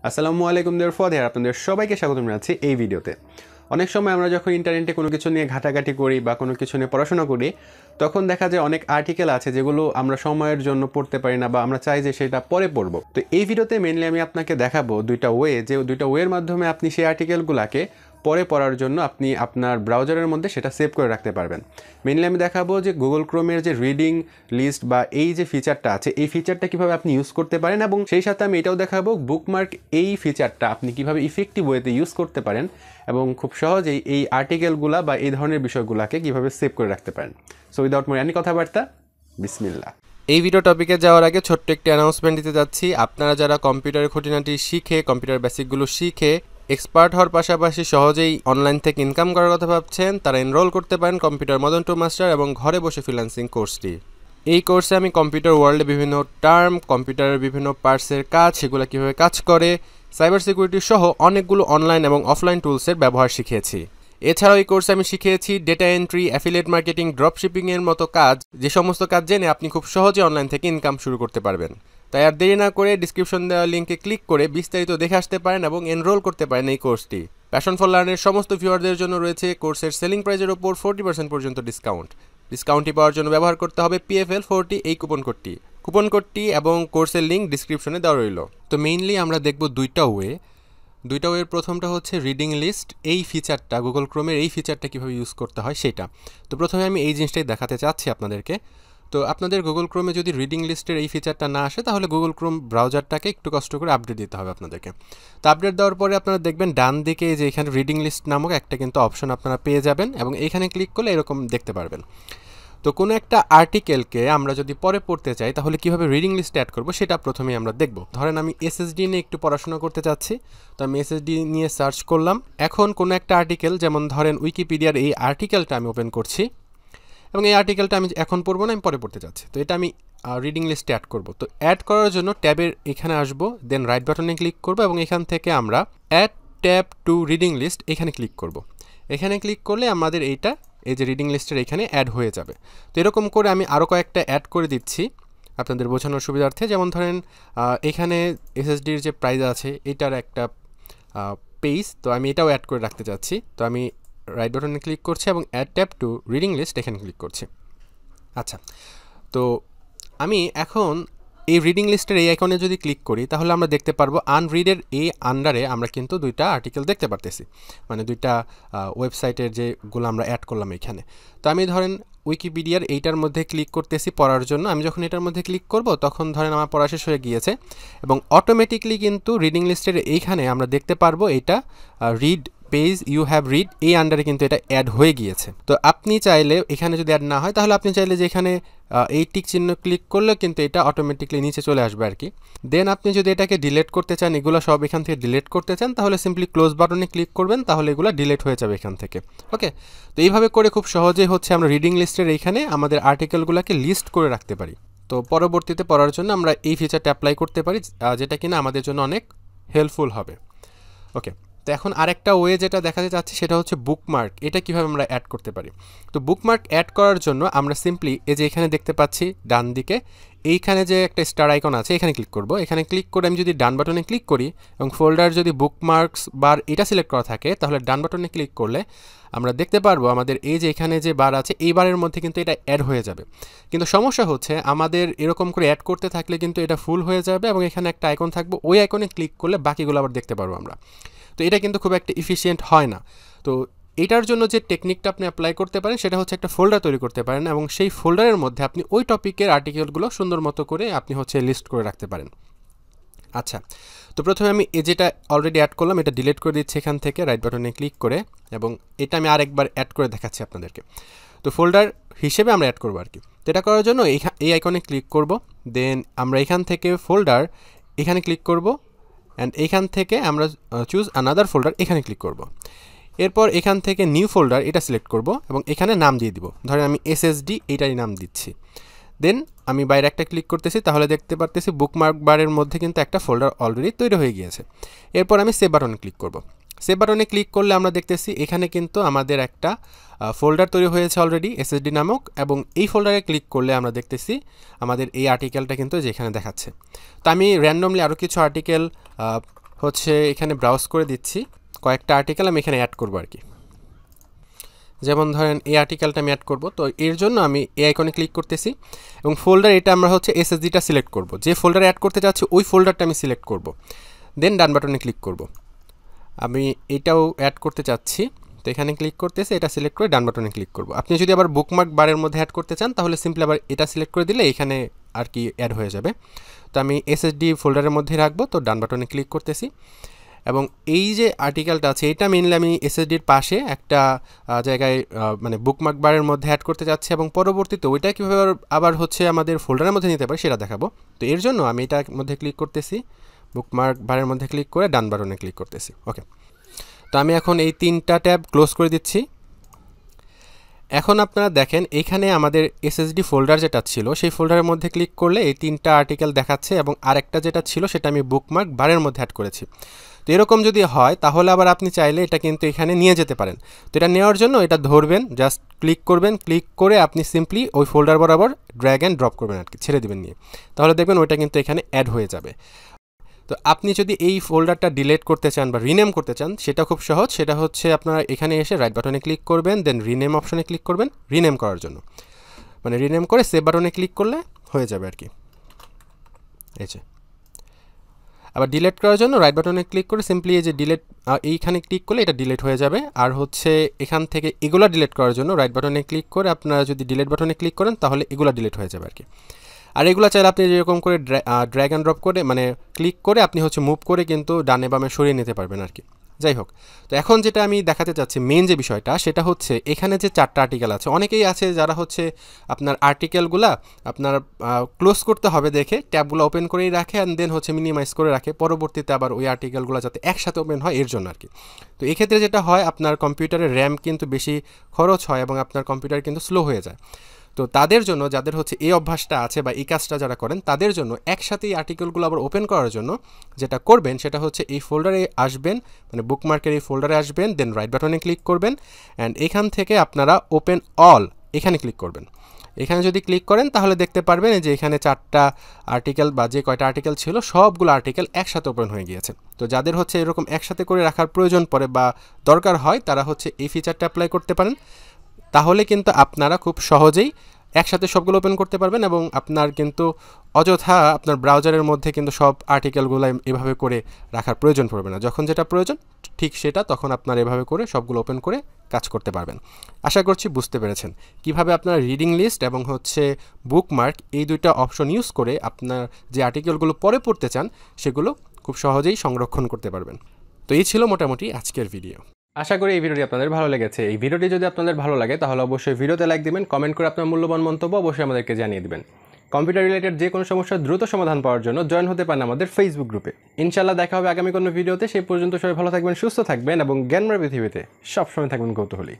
আসসালামু আলাইকুম দেয়ার ফুয়াদ হিয়ার, আপনাদের সবাইকে স্বাগত জানাচ্ছি এই ভিডিওতে। অনেক সময় আমরা যখন ইন্টারনেটে কোনো কিছু নিয়ে ঘাটাঘাটি করি বা কোনো কিছু নিয়ে পড়াশোনা করি, তখন দেখা যায় অনেক আর্টিকেল আছে যেগুলো আমরা সময়ের জন্য পড়তে পারি না বা আমরা চাই যে সেটা পরে পড়বো। তো এই ভিডিওতে মেনলি আমি আপনাকে দেখাবো দুইটা ওয়ের মাধ্যমে আপনি সেই আর্টিকেলগুলোকে পরে পড়ার জন্য আপনি আপনার ব্রাউজারের মধ্যে সেটা সেভ করে রাখতে পারবেন। মেনলি আমি দেখাবো যে গুগল ক্রোমের যে রিডিং লিস্ট বা এই যে ফিচারটা আছে, এই ফিচারটা কীভাবে আপনি ইউজ করতে পারেন, এবং সেই সাথে আমি এটাও দেখাবো বুকমার্ক এই ফিচারটা আপনি কীভাবে ইফেক্টিভ ওয়েতে ইউজ করতে পারেন এবং খুব সহজেই এই আর্টিকেলগুলা বা এই ধরনের বিষয়গুলোকে কীভাবে সেভ করে রাখতে পারেন। সো উইদাউট মোর এনি কথাবার্তা, বিসমিল্লাহ। এই ভিডিও টপিকে যাওয়ার আগে ছোট্ট একটি অ্যানাউন্সমেন্ট দিতে যাচ্ছি। আপনারা যারা কম্পিউটারের খুঁটিনাটি শিখে কম্পিউটার বেসিকগুলো শিখে এক্সপার্ট হওয়ার পাশাপাশি সহজেই অনলাইন থেকে ইনকাম করার কথা ভাবছেন, তারা এনরোল করতে পারেন কম্পিউটার মডার্ন টু মাস্টার এবং ঘরে বসে ফ্রিল্যান্সিং কোর্সটি। এই কোর্সে আমি কম্পিউটার ওয়ার্ল্ডে বিভিন্ন টার্ম, কম্পিউটারের বিভিন্ন পার্টসের কাজ, সেগুলো কীভাবে কাজ করে, সাইবার সিকিউরিটি সহ অনেকগুলো অনলাইন এবং অফলাইন টুলসের ব্যবহার শিখিয়েছি। এছাড়াও এই কোর্সে আমি শিখিয়েছি ডেটা এন্ট্রি, অ্যাফিলিয়েট মার্কেটিং, ড্রপশিপিংয়ের মতো কাজ, যে সমস্ত কাজ জেনে আপনি খুব সহজে অনলাইন থেকে ইনকাম শুরু করতে পারবেন। তাই আর দেরি না করে ডিসক্রিপশন দেওয়া লিঙ্কে ক্লিক করে বিস্তারিত দেখে আসতে পারেন এবং এনরোল করতে পারেন এই কোর্সটি। প্যাশন ফর লার্নের সমস্ত ভিউয়ারদের জন্য রয়েছে কোর্সের সেলিং প্রাইজের ওপর 40% পর্যন্ত ডিসকাউন্টটি পাওয়ার জন্য ব্যবহার করতে হবে PFL40 এই কুপন কোডটি এবং কোর্সের লিঙ্ক ডিসক্রিপশনে দেওয়া রইল। তো মেইনলি আমরা দেখব দুইটা ওয়ের প্রথমটা হচ্ছে রিডিং লিস্ট, এই ফিচারটা গুগল ক্রোমের এই ফিচারটা কীভাবে ইউজ করতে হয় সেটা। তো প্রথমে আমি এই জিনিসটাই দেখাতে চাচ্ছি আপনাদেরকে। তো আপনাদের গুগল ক্রোমে যদি রিডিং লিস্টের এই ফিচারটা না আসে, তাহলে গুগল ক্রোম ব্রাউজারটাকে একটু কষ্ট করে আপডেট দিতে হবে আপনাদেরকে। তো আপডেট দেওয়ার পরে আপনারা দেখবেন ডান দিকে যে এখানে রিডিং লিস্ট নামক একটা কিন্তু অপশন আপনারা পেয়ে যাবেন এবং এইখানে ক্লিক করলে এরকম দেখতে পারবেন। তো কোনো একটা আর্টিকেলকে আমরা যদি পরে পড়তে চাই, তাহলে কীভাবে রিডিং লিস্টে অ্যাড করবো সেটা প্রথমেই আমরা দেখব। ধরেন আমি SSD নিয়ে একটু পড়াশোনা করতে চাচ্ছি, তো আমি SSD নিয়ে সার্চ করলাম। এখন কোনো একটা আর্টিকেল, যেমন ধরেন উইকিপিডিয়ার এই আর্টিকেলটা আমি ওপেন করছি এবং এই আর্টিকেলটা আমি এখন পড়বো না, আমি পরে পড়তে চাচ্ছি। তো এটা আমি রিডিং লিস্টে অ্যাড করব। তো অ্যাড করার জন্য ট্যাবের এখানে আসবো, দেন রাইট বাটনে ক্লিক করব এবং এখান থেকে আমরা add tab to reading list এখানে ক্লিক করব। এখানে ক্লিক করলে আমাদের এই যে রিডিং লিস্টের এখানে অ্যাড হয়ে যাবে। তো এরকম করে আমি আরও কয়েকটা অ্যাড করে দিচ্ছি আপনাদের বোঝানোর সুবিধার্থে। যেমন ধরেন এখানে SSDর যে প্রাইস আছে এটার একটা পেজ, তো আমি এটাও অ্যাড করে রাখতে চাচ্ছি। তো আমি রাইট বাটনে ক্লিক করছি এবং add tab to reading list এখানে ক্লিক করছি। আচ্ছা, তো আমি এখন এই রিডিং লিস্টের এই আইকনে যদি ক্লিক করি, তাহলে আমরা দেখতে পারবো আনরিডের এই আন্ডারে আমরা কিন্তু দুইটা আর্টিকেল দেখতে পারতেছি, মানে দুইটা ওয়েবসাইটের যেগুলো আমরা অ্যাড করলাম এখানে। তো আমি ধরেন উইকিপিডিয়ার এইটার মধ্যে ক্লিক করতেছি পড়ার জন্য। আমি যখন এটার মধ্যে ক্লিক করব, তখন ধরেন আমার পড়া শেষ হয়ে গিয়েছে এবং অটোমেটিকলি কিন্তু রিডিং লিস্টের এইখানে আমরা দেখতে পারবো এটা read page you have read এই আন্ডারে কিন্তু এটা অ্যাড হয়ে গিয়েছে। তো আপনি চাইলে এখানে যদি অ্যাড না হয়, তাহলে আপনি চাইলে যে এখানে এই টিক চিহ্ন ক্লিক করলে কিন্তু এটা অটোমেটিকলি নিচে চলে আসবে আর কি। দেন আপনি যদি এটাকে ডিলিট করতে চান, এগুলো সব এখান থেকে ডিলিট করতে চান, তাহলে সিম্পলি ক্লোজ বাটনে ক্লিক করবেন, তাহলে এগুলো ডিলিট হয়ে যাবে এখান থেকে। ওকে, তো এইভাবে করে খুব সহজেই হচ্ছে আমরা রিডিং লিস্টের এইখানে আমাদের আর্টিকেলগুলোকে লিস্ট করে রাখতে পারি। তো পরবর্তীতে পড়ার জন্য আমরা এই ফিচারটা অ্যাপ্লাই করতে পারি, যেটা কিনা আমাদের জন্য অনেক হেল্পফুল হবে। ওকে, তো এখন আরেকটা ওয়ে যেটা দেখাতে চাচ্ছি সেটা হচ্ছে বুকমার্ক। এটা কীভাবে আমরা অ্যাড করতে পারি। তো বুকমার্ক অ্যাড করার জন্য আমরা সিম্পলি এই যে এখানে দেখতে পাচ্ছি ডান দিকে এইখানে যে একটা স্টার আইকন আছে, এখানে ক্লিক করব। এখানে ক্লিক করে আমি যদি ডান বাটনে ক্লিক করি এবং ফোল্ডার যদি বুকমার্কস বার এটা সিলেক্ট করা থাকে, তাহলে ডান বাটনে ক্লিক করলে আমরা দেখতে পারবো আমাদের এই যে এখানে যে বার আছে, এই বারের মধ্যে কিন্তু এটা অ্যাড হয়ে যাবে। কিন্তু সমস্যা হচ্ছে আমাদের এরকম করে অ্যাড করতে থাকলে কিন্তু এটা ফুল হয়ে যাবে এবং এখানে একটা আইকন থাকবে, ওই আইকনে ক্লিক করলে বাকিগুলো আবার দেখতে পারবো আমরা। তো এটা কিন্তু খুব একটা এফিশিয়েন্ট হয় না। তো এটার জন্য যে টেকনিকটা আপনি অ্যাপ্লাই করতে পারেন সেটা হচ্ছে একটা ফোল্ডার তৈরি করতে পারেন এবং সেই ফোল্ডারের মধ্যে আপনি ওই টপিকের আর্টিকেলগুলো সুন্দর মতো করে আপনি হচ্ছে লিস্ট করে রাখতে পারেন। আচ্ছা, তো প্রথমে আমি যেটা অলরেডি অ্যাড করলাম এটা ডিলিট করে দিচ্ছি এখান থেকে রাইট বাটনে ক্লিক করে, এবং এটা আমি আরেকবার অ্যাড করে দেখাচ্ছি আপনাদেরকে। তো ফোল্ডার হিসেবে আমরা অ্যাড করবো আর কি। তো এটা করার জন্য এই আইকনে ক্লিক করব, দেন আমরা এখান থেকে ফোল্ডার এখানে ক্লিক করব অ্যান্ড এখান থেকে আমরা চুজ আনাদার ফোল্ডার এখানে ক্লিক করব। এরপর এখান থেকে নিউ ফোল্ডার এটা সিলেক্ট করব এবং এখানে নাম দিয়ে দিব, ধরেন আমি SSD এটারই নাম দিচ্ছি। দেন আমি বাইরে একটা ক্লিক করতেছি, তাহলে দেখতে পারতেছি বুকমার্ক বারের মধ্যে কিন্তু একটা ফোল্ডার অলরেডি তৈরি হয়ে গিয়েছে। এরপর আমি সেভ বাটনে ক্লিক করব। সেভ বাটনে ক্লিক করলে আমরা দেখতেছি এখানে কিন্তু আমাদের একটা ফোল্ডার তৈরি হয়েছে অলরেডি SSD নামক, এবং এই ফোল্ডারে ক্লিক করলে আমরা দেখতেছি আমাদের এই আর্টিকেলটা কিন্তু যেখানে দেখাচ্ছে। তো আমি র্যান্ডমলি আরও কিছু আর্টিকেল হচ্ছে এখানে ব্রাউজ করে দিচ্ছি, কয়েকটা আর্টিকেল আমি এখানে অ্যাড করবো আর কি। যেমন ধরেন এই আর্টিকেলটা আমি অ্যাড করবো, তো এর জন্য আমি এই আইকনে ক্লিক করতেছি এবং ফোল্ডার এটা আমরা হচ্ছে এসএসডিটা সিলেক্ট করব, যে ফোল্ডারে অ্যাড করতে চাচ্ছি ওই ফোল্ডারটা আমি সিলেক্ট করব, দেন ডান বাটনে ক্লিক করব। আমি এটাও অ্যাড করতে চাচ্ছি, তো এখানে ক্লিক করতেছে, এটা সিলেক্ট করে ডান বাটনে ক্লিক করব। আপনি যদি আবার বুকমার্ক বারের মধ্যে অ্যাড করতে চান তাহলে সিম্পলি আবার এটা সিলেক্ট করে দিলে এখানে আর কি অ্যাড হয়ে যাবে। তো আমি এসএসডি ফোল্ডারের মধ্যে রাখবো, তো ডান বাটনে ক্লিক করতেছি এবং এই যে আর্টিকেলটা আছে এটা মেইনলি আমি এসএসডির পাশে একটা জায়গায় মানে বুকমার্ক বারের মধ্যে অ্যাড করতে যাচ্ছি এবং পরবর্তীতে ওইটা কীভাবে আবার হচ্ছে আমাদের ফোল্ডারের মধ্যে নিতে পারি সেটা দেখাবো। তো এর জন্য আমি এটার মধ্যে ক্লিক করতেছি, বুকমার্ক বারের মধ্যে ক্লিক করে ডান বাটনে ক্লিক করতেছি। ওকে, তো আমি এখন এই 3টা ট্যাব ক্লোজ করে দিচ্ছি। এখন আপনারা দেখেন এখানে আমাদের এসএসডি ফোল্ডার যেটা ছিল সেই ফোল্ডারের মধ্যে ক্লিক করলে এই 3টা আর্টিকেল দেখাচ্ছে এবং আরেকটা যেটা ছিল সেটা আমি বুকমার্ক বারের মধ্যে অ্যাড করেছি। তো এরকম যদি হয় তাহলে আবার আপনি চাইলে এটা কিন্তু এখানে নিয়ে যেতে পারেন। তো এটা নেওয়ার জন্য এটা ধরবেন, জাস্ট ক্লিক করবেন, ক্লিক করে আপনি সিম্পলি ওই ফোল্ডার বরাবর ড্র্যাগ অ্যান্ড ড্রপ করবেন আর কি, ছেড়ে দেবেন নিয়ে, তাহলে দেখবেন ওইটা কিন্তু এখানে অ্যাড হয়ে যাবে। তো আপনি যদি এই ফোল্ডারটা ডিলিট করতে চান বা রিনেম করতে চান সেটা খুব সহজ, সেটা হচ্ছে আপনারা এখানে এসে রাইট বাটনে ক্লিক করবেন, দেন রিনেম অপশনে ক্লিক করবেন রিনেম করার জন্য, মানে রিনেম করে সেভ বাটনে ক্লিক করলে হয়ে যাবে আর কি। এই যে আবার ডিলিট করার জন্য রাইট বাটনে ক্লিক করে সিম্পলি এই যে ডিলিট এইখানে ক্লিক করলে এটা ডিলিট হয়ে যাবে। আর হচ্ছে এখান থেকে এগুলো ডিলিট করার জন্য রাইট বাটনে ক্লিক করে আপনারা যদি ডিলিট বাটনে ক্লিক করেন তাহলে এগুলো ডিলিট হয়ে যাবে আর কি। আর এগুলো চাইলে আপনি যেরকম করে ড্র্যাগ অ্যান্ড ড্রপ করে মানে ক্লিক করে আপনি হচ্ছে মুভ করে কিন্তু ডানে বামে সরিয়ে নিতে পারবেন আর কি। যাই হোক, তো এখন যেটা আমি দেখাতে চাচ্ছি মেন যে বিষয়টা সেটা হচ্ছে এখানে যে 4টা আর্টিকেল আছে, অনেকেই আছে যারা হচ্ছে আপনার আর্টিকেলগুলা আপনার ক্লোজ করতে হবে দেখে ট্যাবগুলো ওপেন করেই রাখে অ্যান্ড দেন হচ্ছে মিনিমাইজ করে রাখে, পরবর্তীতে আবার ওই আর্টিকেলগুলো যাতে একসাথে ওপেন হয় এর জন্য আর কি। তো এক্ষেত্রে যেটা হয় আপনার কম্পিউটারের র্যাম কিন্তু বেশি খরচ হয় এবং আপনার কম্পিউটার কিন্তু স্লো হয়ে যায়। তো তাদের জন্য যাদের হচ্ছে এই অভ্যাসটা আছে বা এই কাজটা যারা করেন তাদের জন্য একসাথে এই আর্টিকেলগুলো আবার ওপেন করার জন্য যেটা করবেন সেটা হচ্ছে এই ফোল্ডারে আসবেন, মানে বুকমার্কের এই ফোল্ডারে আসবেন, দেন রাইট বাটনে ক্লিক করবেন অ্যান্ড এখান থেকে আপনারা ওপেন অল এখানে ক্লিক করবেন। এখানে যদি ক্লিক করেন তাহলে দেখতে পারবেন যে এখানে 4টা আর্টিকেল বা যে কয়টা আর্টিকেল ছিল সবগুলো আর্টিকেল একসাথে ওপেন হয়ে গিয়েছে। তো যাদের হচ্ছে এরকম একসাথে করে রাখার প্রয়োজন পড়ে বা দরকার হয় তারা হচ্ছে এই ফিচারটা অ্যাপ্লাই করতে পারেন, তাহলে কিন্তু আপনারা খুব সহজেই একসাথে সবগুলো ওপেন করতে পারবেন এবং আপনার কিন্তু অযথা আপনার ব্রাউজারের মধ্যে কিন্তু সব আর্টিকেলগুলো এভাবে করে রাখার প্রয়োজন পড়বে না। যখন যেটা প্রয়োজন ঠিক সেটা তখন আপনার এভাবে করে সবগুলো ওপেন করে কাজ করতে পারবেন। আশা করছি বুঝতে পেরেছেন কিভাবে আপনার রিডিং লিস্ট এবং হচ্ছে বুকমার্ক এই 2টা অপশন ইউজ করে আপনার যে আর্টিকেলগুলো পরে পড়তে চান সেগুলো খুব সহজেই সংরক্ষণ করতে পারবেন। তো এই ছিল মোটামুটি আজকের ভিডিও। আশা করি এই ভিডিওটি আপনাদের ভালো লেগেছে। এই ভিডিওটি যদি আপনাদের ভালো লাগে তাহলে অবশ্যই ভিডিওতে লাইক দিবেন, কমেন্ট করে আপনার মূল্যবান মন্তব্য অবশ্যই আমাদেরকে জানিয়ে দিবেন। কম্পিউটার রিলেটেড যে কোনো সমস্যার দ্রুত সমাধান পাওয়ার জন্য জয়েন হতে পারেন আমাদের ফেসবুক গ্রুপে। ইনশাআল্লাহ দেখা হবে আগামী কোনো ভিডিওতে। সেই পর্যন্ত সবাই ভালো থাকবেন, সুস্থ থাকবেন এবং জ্ঞানময় পৃথিবীতে সবসময় থাকবেন কৌতূহলী।